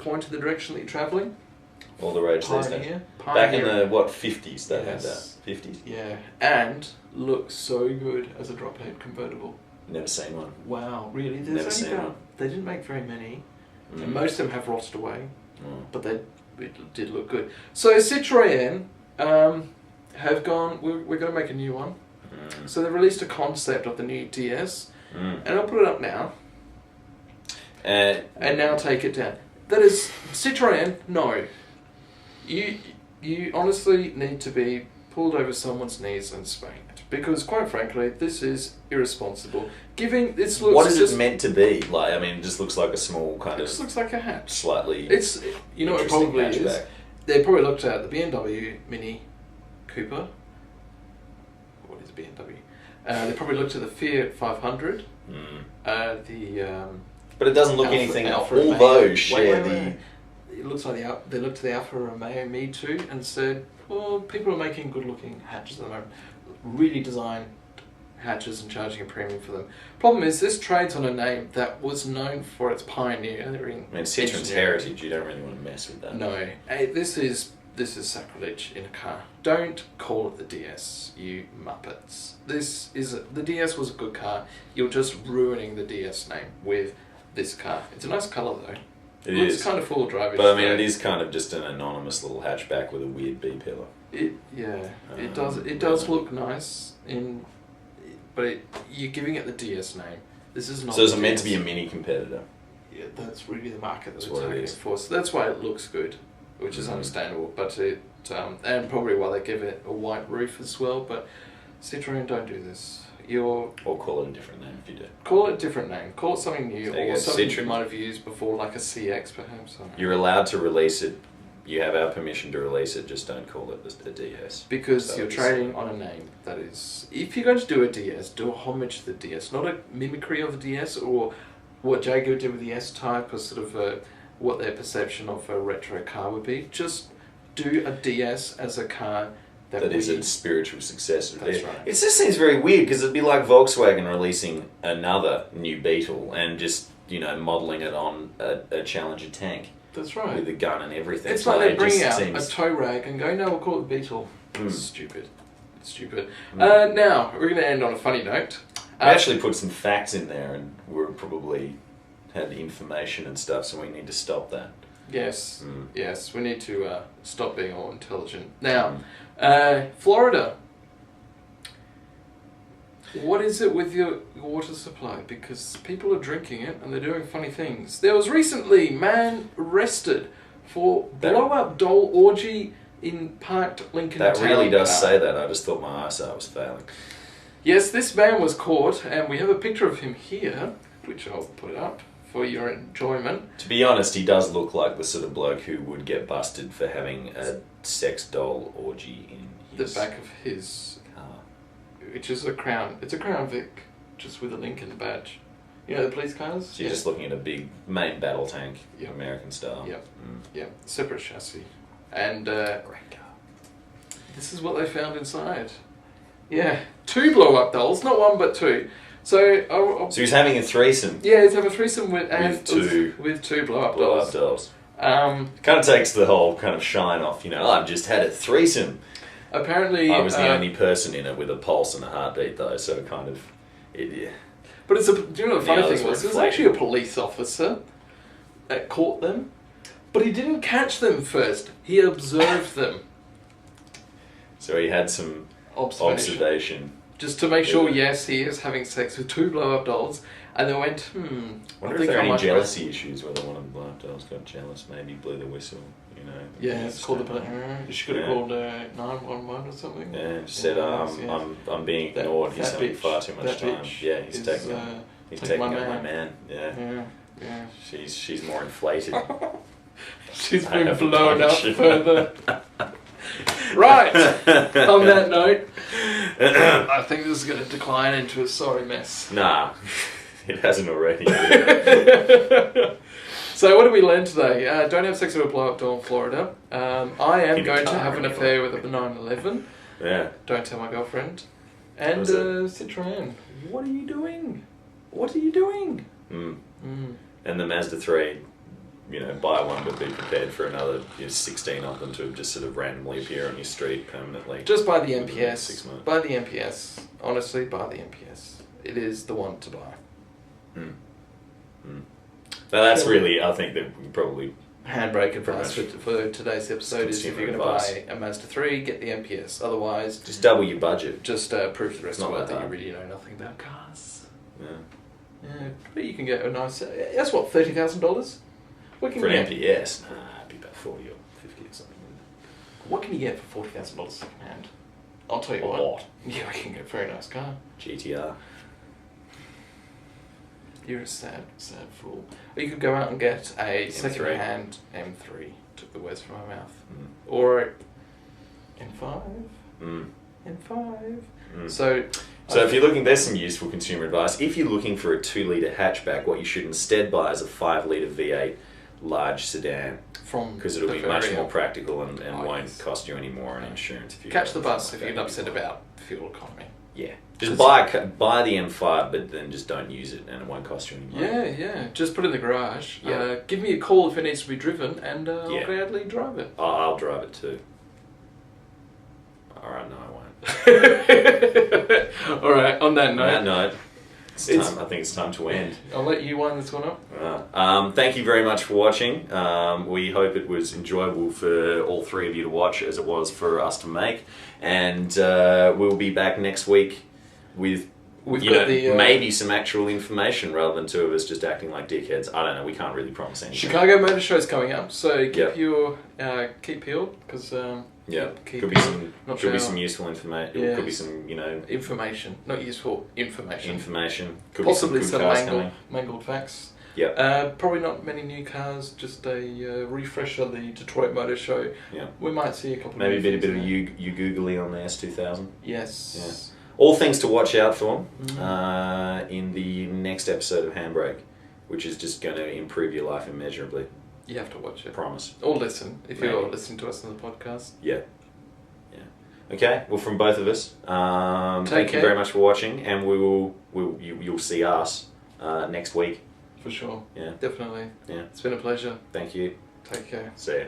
point in the direction that you're travelling. All the rage these days. Back in the, 50s they had that. 50s? Yeah. And looks so good as a drop head convertible. Never seen one. Wow, really? Never seen one. They didn't make very many. And most of them have rotted away. But it did look good. So Citroen have gone, we're going to make a new one. So they released a concept of the new DS. And I'll put it up now. And now take it down. That is, Citroen, no. You honestly need to be pulled over someone's knees and spanked. Because quite frankly, this is irresponsible. What is it meant to be? Like, I mean, it just looks like a small kind of... It just looks like a hatch. Slightly... You know what it probably is? They probably looked at the BMW Mini Cooper. What is BMW? They probably looked at the Fiat 500. But it doesn't look anything else. All those share the... It looks like they looked at the Alfa Romeo Me Too and said, well, people are making good-looking hatches at the moment. Really designed hatches and charging a premium for them. Problem is, this trades on a name that was known for its pioneering. I mean, Citroen's heritage. You don't really want to mess with that. No, this is sacrilege in a car. Don't call it the DS, you muppets. The DS was a good car. You're just ruining the DS name with this car. It's a nice colour though. It looks kind of full drive. But I mean, it is kind of just an anonymous little hatchback with a weird B pillar. It does look nice but you're giving it the DS name. This is not. So is it meant to be a mini competitor? Yeah, that's really the market that we're targeting for. So that's why it looks good, which is understandable. But and probably why they give it a white roof as well. But Citroen, don't do this. Or call it a different name if you do. Call it a different name. Call it something new, or something Citroen. you might have used before, like a CX perhaps. You're allowed to release it. You have our permission to release it, just don't call it a DS. Because you're trading on a name that is... If you're going to do a DS, do a homage to the DS, not a mimicry of the DS, or what Jaguar did with the S-Type, or sort of what their perception of a retro car would be. Just do a DS as a car that is a spiritual successor. That's right. It just seems very weird, because it'd be like Volkswagen releasing another new Beetle and just, modelling it on a Challenger tank. That's right. With a gun and everything. It's like they bring out a tow rag and go, no, we'll call it Beetle. Stupid. Now, we're going to end on a funny note. We actually put some facts in there, and we're probably had information and stuff, so we need to stop that. Yes, we need to stop being all intelligent. Now, Florida. What is it with your water supply? Because people are drinking it and they're doing funny things. There was recently man arrested for blow-up doll orgy in parked Lincoln Town. That really does say that. I just thought my eyesight was failing. Yes, this man was caught, and we have a picture of him here, which I'll put up for your enjoyment. To be honest, he does look like the sort of bloke who would get busted for having a sex doll orgy in the back of his... Which is a Crown. It's a Crown Vic, just with a Lincoln badge. You know the police cars? So you're just looking at a big main battle tank, American style. Yep. Separate chassis. And great car. This is what they found inside. Yeah, 2 blow-up dolls, not 1 but 2. So he's having a threesome. Yeah, he's having a threesome with 2 blow-up dolls. Kind of takes the whole kind of shine off. I've just had a threesome. Apparently, I was the only person in it with a pulse and a heartbeat, though. So kind of, yeah. But do you know the funny thing was? It was actually a police officer that caught them, but he didn't catch them first. He observed them. So he had some observation. Just to make sure, yes, he is having sex with 2 blow-up dolls. And they went, I wonder if there are any jealousy issues, whether one of the blow-up dolls got jealous, maybe blew the whistle, Yeah, it's called the police. She could have called 911 or something. Yeah, just said, I'm being ignored, he's having far too much time. Yeah, he's taking up my man. Yeah. She's more inflated. She's been blown up further. Right, on that note, I think this is going to decline into a sorry mess. Nah, it hasn't already. So what did we learn today? Don't have sex with a blow-up doll in Florida. I am going to have an affair with a 911. Yeah. Don't tell my girlfriend. And Citroen, what are you doing? And the Mazda 3 buy one, but be prepared for another 16 of them to just sort of randomly appear on your street permanently. Just buy the MPS. 6 months. Buy the MPS. Honestly, buy the MPS. It is the one to buy. Now that's really, I think that we probably... Handbrake advice for today's episode is if you're going to buy a Mazda 3, get the MPS. Otherwise... Just double your budget. Just prove to the rest of the world that you really know nothing about cars. Yeah. But you can get a nice... That's what, $30,000? For an MPS? Nah, it'd be about 40 or 50 or something. What can you get for $40,000 second hand? I'll tell you what. Yeah, I can get a very nice car. GTR. You're a sad fool. Or you could go out and get a second-hand M3. Took the words from my mouth. Or M5. M5. So if you're looking, there's some useful consumer advice. If you're looking for a 2-litre hatchback, what you should instead buy is a 5-litre V8 large sedan. Because it'll be much more practical and won't cost you any more on insurance. If you catch the bus if you get upset about fuel economy. Yeah. Just buy the M5, but then just don't use it, and it won't cost you any money. Yeah. Just put it in the garage. Yeah. Give me a call if it needs to be driven, and I'll gladly drive it. I'll drive it too. Alright, no, I won't. Alright, on that note. I think it's time to end. I'll let you wind this one up. Thank you very much for watching. We hope it was enjoyable for all three of you to watch as it was for us to make. And we'll be back next week with maybe some actual information rather than two of us just acting like dickheads. I don't know, we can't really promise anything. Chicago Motor Show's coming up, so keep peeled, because... could be some useful information. Yeah. Could be some, information, not useful information. Could possibly be some good mangled facts. Yeah. Probably not many new cars. Just a refresh of the Detroit Motor Show. Yeah. We might see a couple. Maybe a bit of you googly on the S2000. Yes. Yeah. All things to watch out for in the next episode of Handbrake, which is just going to improve your life immeasurably. You have to watch it. Promise. Or listen, if you're listening to us on the podcast. Yeah. Okay, well, from both of us, thank you very much for watching, and you'll see us next week. For sure. Yeah. Definitely. Yeah. It's been a pleasure. Thank you. Take care. See ya.